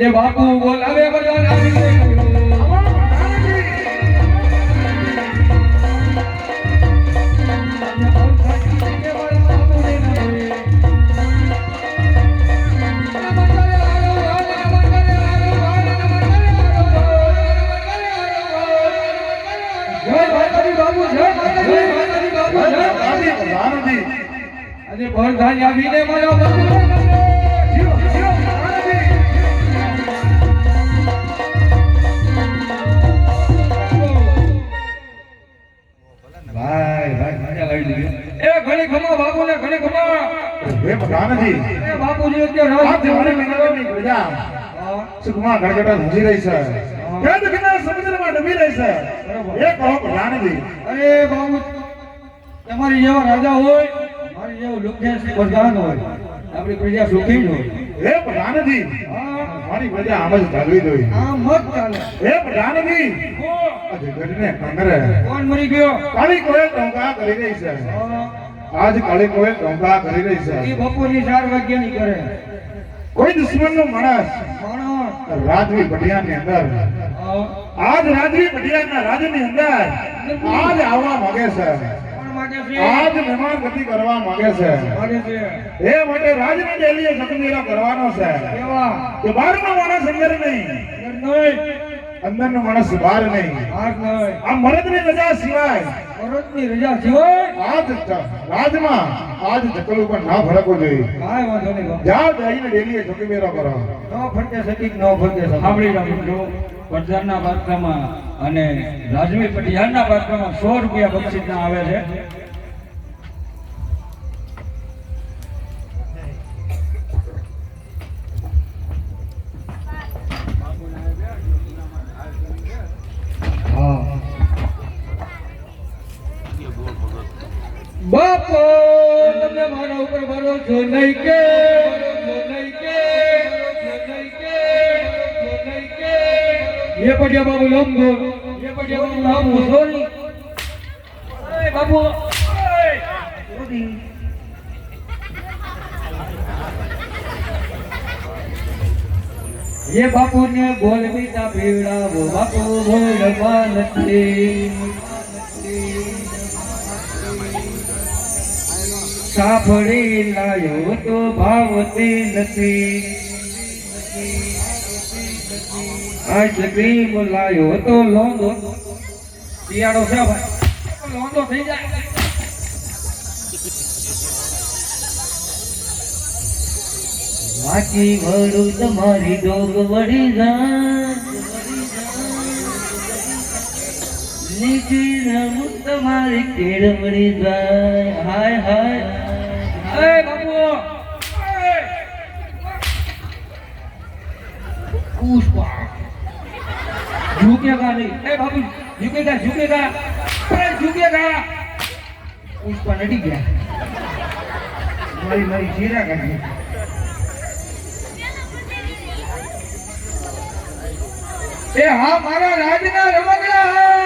એ બાપુ બોલાવે બધા નામી આજે ભરધાન આવીને મારા બાપુ ભાઈ મજા લઈ લીધી એ ઘણી ખમા બાપુ ને ઘણી ખમા હે પ્રધાનજી એ બાપુજી અત્યારે રાત મારી મિનરોની પ્રજા સુખમાં ગણગટા ધજી રહી છે કેદ કિનારે સમુદ્રમાં ડૂબી રહી છે એ કહો પ્રધાનજી અરે બાપુ તમારી જેવા રાજા હોય મારી જેવો લુખ્યા પ્રધાન હોય આપણી પ્રજા સુખી જ હોય હે પ્રધાનજી મારી પ્રજા આમ જ ચાલવી જોઈએ આમ મત ચાલે હે પ્રધાનજી આ જગતને કંગરે કોણ મરી ગયો કાળી કોઈ ટોંકા કરી રહી છે આજ કાળી કોઈ ટોંકા કરી રહી છે એ બપોરની 4 વાગ્યાની કરે કોઈ દુશ્મનનો માણસ માણસ રાજવી પટિયાની અંદર આજ રાજવી પટિયાના રાજની અંદર આજ આવવા માંગે છે આજ મહેમાન ગતિ કરવા માંગે છે એ માટે રાજની ડેલીએ સતમેળો કરવાનો છે કે બહારનો માણસ અંદર નહીં અંદરનો માણસ બહાર નહીં આ મરદની રજા સિવાય આજ રાજમાં આજ ચકલ ઉપર ના ભડકવો જોઈએ જાઓ જઈને ડેલીએ સતમેળો કરો પ્રધાનના પાત્રમાં અને રાજવી પટિયાળના પાત્રમાં 100 રૂપિયા બક્ષિસના આવે છે બાપો તમે મારા ઉપર ભરોસો નહીં કે ये पटिया बाबू लंबो ये पटिया बाबू लंबो सॉरी ए बाबू सॉरी ये बापू ने बोल बीता पीड़ा वो बापू बोल मानती साफड़ी लायो तो भावती નથી આઈસ્ક્રીમ લાયો તો લોંદો શિયાળો છે ભાઈ લોંદો થઈ જાય વાંચી વડું તમારી ડોગ વળી જાય નીચી રમું તમારી કેળ વળી જાય હાય હાય એ બાબુ પુષ્પા झुकेगा नहीं ए बाबू झुकेगा पुष्पा नटी गया मारी जीरा का ए हाँ मारा राजना रमकड़ा